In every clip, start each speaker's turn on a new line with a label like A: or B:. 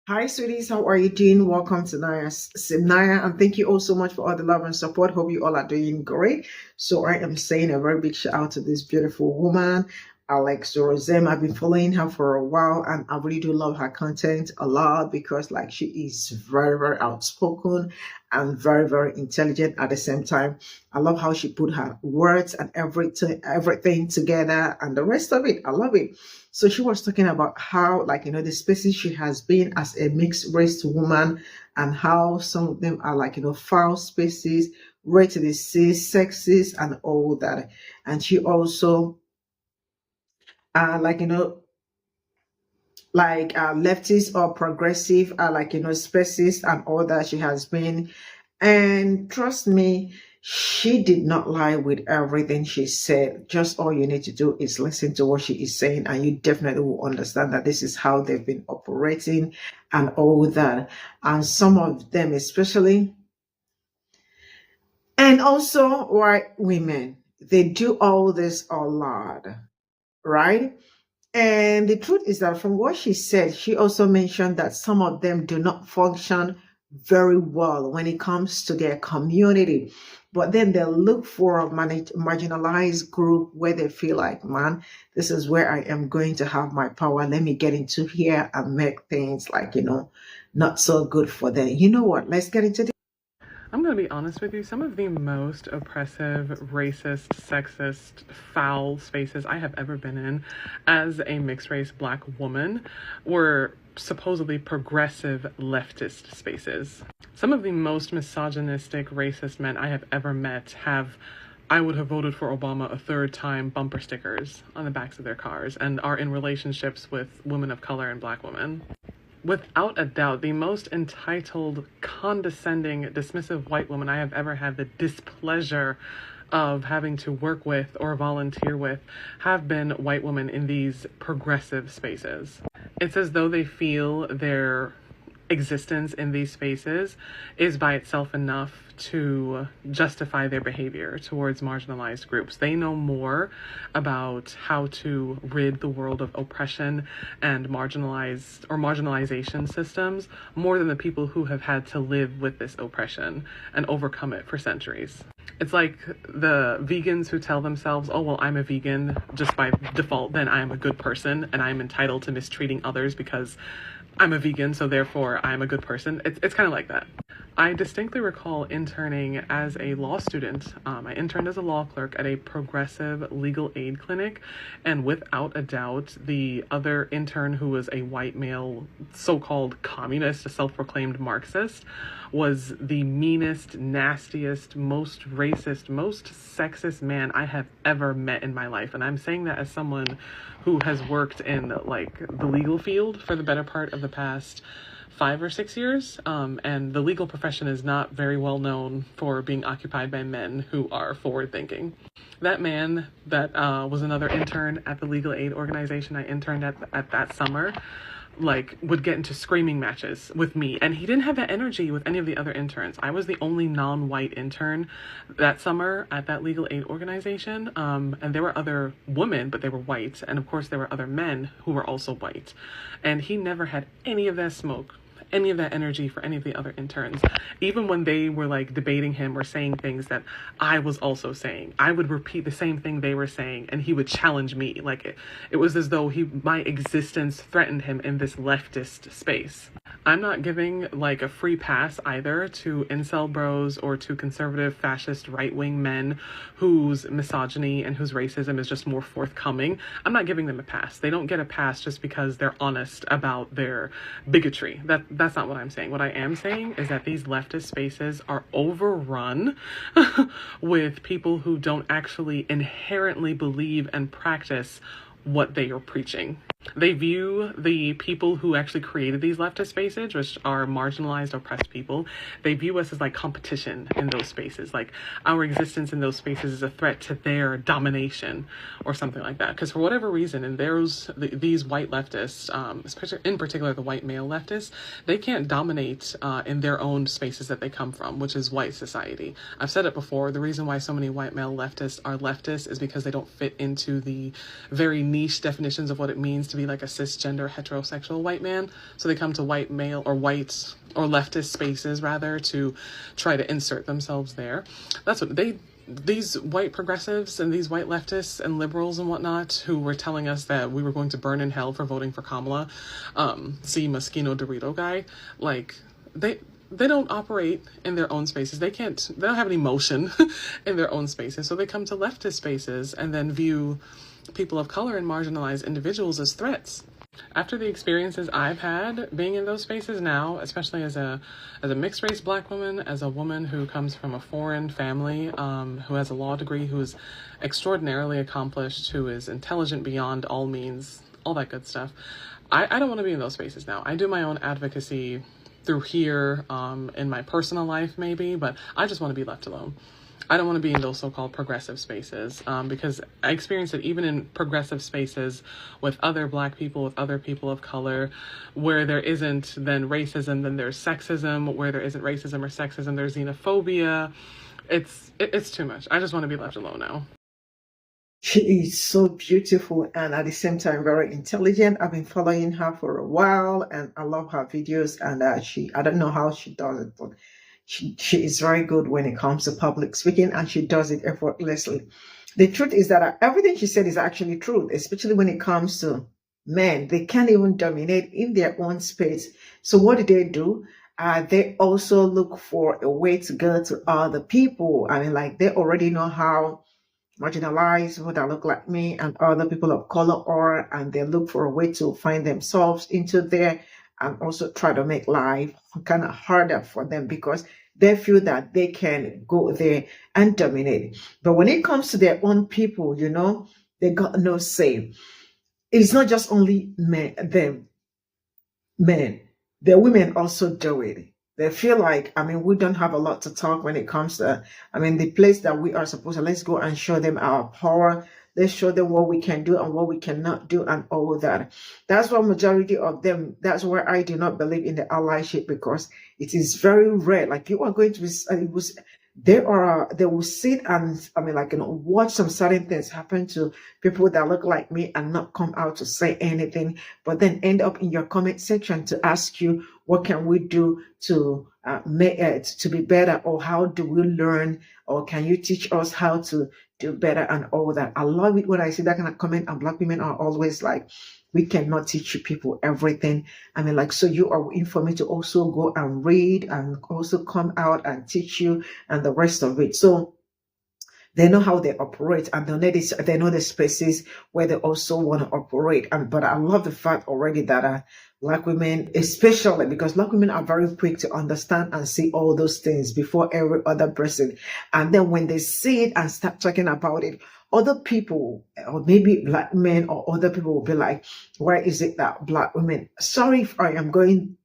A: Hi, sweeties. How are you doing? Welcome to Cimnanya, and thank you all so much for all the love and support. Hope you all are doing great. So, I am saying a very big shout out to this beautiful woman, Exp0sed. I've been following her for a while, and I really do love her content a lot because, like, she is very, very outspoken and very, very intelligent at the same time. I love how she put her words and everything together, and the rest of it. I love it. So she was talking about how, like, the spaces she has been as a mixed race woman, and how some of them are like, foul spaces, rated C, sexist, and all that. And she also, like, leftist or progressive, like, spaces and all that she has been. And trust me, she did not lie with everything she said. Just all you need to do is listen to what she is saying, and you definitely will understand that this is how they've been operating and all that. And some of them, especially, and also white women, they do all this a lot, right? And the truth is that from what she said, she also mentioned that some of them do not function very well when it comes to their community. But then they look for a marginalized group where they feel like, man, this is where I am going to have my power. Let me get into here and make things like, not so good for them. You know what? Let's get into this.
B: I'm going to be honest with you, some of the most oppressive, racist, sexist, foul spaces I have ever been in as a mixed race Black woman were supposedly progressive leftist spaces. Some of the most misogynistic, racist men I have ever met have "I would have voted for Obama a third time" bumper stickers on the backs of their cars and are in relationships with women of color and Black women. Without a doubt, the most entitled, condescending, dismissive white woman I have ever had the displeasure of having to work with or volunteer with have been white women in these progressive spaces. It's as though they feel their existence in these spaces is by itself enough to justify their behavior towards marginalized groups. They know more about how to rid the world of oppression and marginalization systems more than the people who have had to live with this oppression and overcome it for centuries. It's like the vegans who tell themselves, "Oh, well, I'm a vegan just by default, then I am a good person and I'm entitled to mistreating others because I'm a vegan, so therefore I'm a good person." It's kind of like that. I distinctly recall interning as a law student. I interned as a law clerk at a progressive legal aid clinic, and without a doubt, the other intern, who was a white male, so-called communist, a self-proclaimed Marxist, was the meanest, nastiest, most racist, most sexist man I have ever met in my life. And I'm saying that as someone who has worked in like the legal field for the better part of the past 5 or 6 years, and the legal profession is not very well known for being occupied by men who are forward-thinking. That man that was another intern at the legal aid organization I interned at that summer, like, would get into screaming matches with me, and he didn't have that energy with any of the other interns. I was the only non-white intern that summer at that legal aid organization, and there were other women, but they were white, and of course there were other men who were also white, and he never had any of that smoke, any of that energy for any of the other interns. Even when they were like debating him or saying things that I was also saying, I would repeat the same thing they were saying, and he would challenge me. Like it was as though my existence threatened him in this leftist space. I'm not giving like a free pass either to incel bros or to conservative fascist right-wing men whose misogyny and whose racism is just more forthcoming. I'm not giving them a pass. They don't get a pass just because they're honest about their bigotry. That's not what I'm saying. What I am saying is that these leftist spaces are overrun with people who don't actually inherently believe and practice what they are preaching. They view the people who actually created these leftist spaces, which are marginalized, oppressed people, they view us as like competition in those spaces. Like our existence in those spaces is a threat to their domination or something like that. Because for whatever reason, in these white leftists, in particular the white male leftists, they can't dominate in their own spaces that they come from, which is white society. I've said it before, the reason why so many white male leftists are leftists is because they don't fit into the very niche definitions of what it means to be like a cisgender heterosexual white man. So they come to white male or white or leftist spaces rather to try to insert themselves there. That's what these white progressives and these white leftists and liberals and whatnot who were telling us that we were going to burn in hell for voting for Kamala, see Moschino Dorito guy, like they don't operate in their own spaces. They don't have any motion in their own spaces. So they come to leftist spaces and then view people of color and marginalized individuals as threats. After the experiences I've had being in those spaces now, especially as a mixed race Black woman, as a woman who comes from a foreign family, who has a law degree, who is extraordinarily accomplished, who is intelligent beyond all means, all that good stuff, I don't want to be in those spaces now. I do my own advocacy through here, in my personal life maybe, but I just want to be left alone. I don't want to be in those so-called progressive spaces, because I experienced it even in progressive spaces with other Black people, with other people of color, where there isn't then racism, then there's sexism. Where there isn't racism or sexism, there's xenophobia. It's too much. I just want to be left alone now.
A: She is so beautiful and at the same time very intelligent. I've been following her for a while and I love her videos. And I don't know how she does it, but she is very good when it comes to public speaking and she does it effortlessly. The truth is that everything she said is actually true, especially when it comes to men. They can't even dominate in their own space. So what do? They also look for a way to go to other people. I mean, like they already know how marginalized, people that look like me and other people of color are, and they look for a way to find themselves into there and also try to make life kind of harder for them because they feel that they can go there and dominate. But when it comes to their own people, they got no say. It's not just only men, the women also do it. They feel like, we don't have a lot to talk when it comes to, the place that we are supposed to, let's go and show them our power. Let's show them what we can do and what we cannot do and all that. That's why majority of them, that's why I do not believe in the allyship because it is very rare. Like you are going to be, they will sit and watch some certain things happen to people that look like me and not come out to say anything, but then end up in your comment section to ask you what can we do to make it to be better, or how do we learn, or can you teach us how to do better and all that. I love it when I see that kind of comment, and Black women are always like, we cannot teach you people everything. So you are in for me to also go and read and also come out and teach you and the rest of it. So they know how they operate and they know the spaces where they also want to operate. But I love the fact already that Black women, especially because Black women are very quick to understand and see all those things before every other person. And then when they see it and start talking about it, other people, or maybe Black men or other people will be like, why is it that Black women, sorry if I am going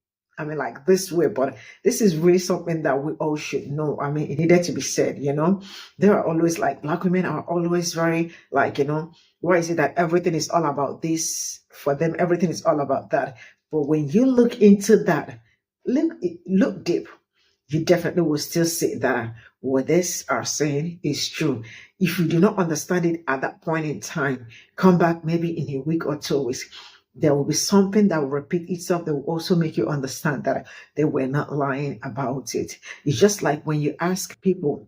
A: this way, but this is really something that we all should know. It needed to be said, They are always like, Black women are always very like, why is it that everything is all about this? For them, everything is all about that. But when you look into that, look deep, you definitely will still see that what this are saying is true. If you do not understand it at that point in time, come back maybe in a week or 2 weeks. There will be something that will repeat itself that will also make you understand that they were not lying about it. It's just like when you ask people,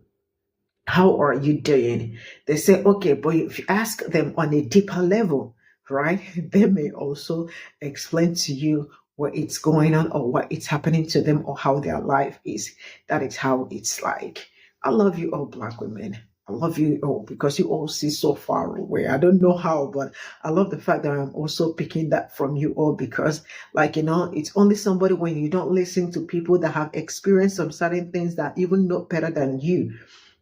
A: how are you doing? They say, okay, but if you ask them on a deeper level, right, they may also explain to you what it's going on or what it's happening to them or how their life is. That is how it's like. I love you all, Black women. I love you all because you all see so far away. I don't know how, but I love the fact that I'm also picking that from you all because, it's only somebody when you don't listen to people that have experienced some certain things that even know better than you,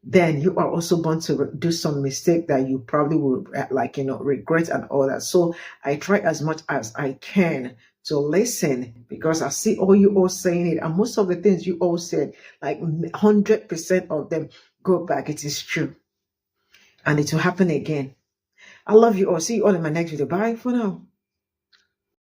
A: then you are also bound to do some mistake that you probably will regret and all that. So I try as much as I can to listen because I see all you all saying it. And most of the things you all said, like 100% of them, go back. It is true. And it will happen again. I love you all. See you all in my next video. Bye for now.